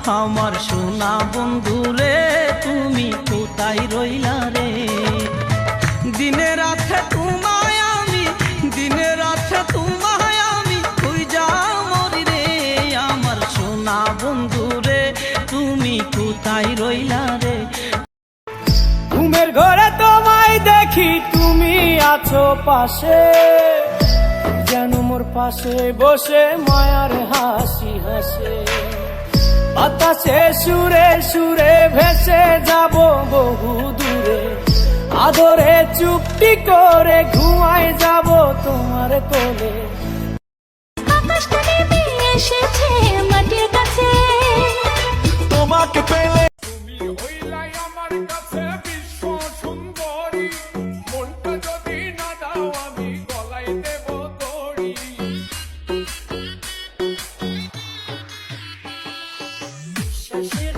আমার সোনা বন্ধু রে তুমি কোথায় রইলা রে? দিনে রাতে তোমায় আমি, দিনে রাতে তোমায় আমি খুঁজা মরি রে। আমার সোনা বন্ধু রে তুমি কোথায় রইলা রে? ঘুমের ঘরে তোমায় দেখি তুমি আছো পাশে, যেন মোর পাশে বসে মায়ার হাসি হাসে। বাতাসে সুরে সুরে ভেসে যাব বহু দূরে, আদরে চুপটি করে ঘুমায় যাব তোমার কোলে। আকাশটা নেমে এসেছে মাটির কাছে, তোমাকে পেলে তুমি হইলাই আমার কাছে বিশ্ব সুন্দরী, মনটা যদি না দাও আমি গলায় দেব দড়ি। বিশ্বাসের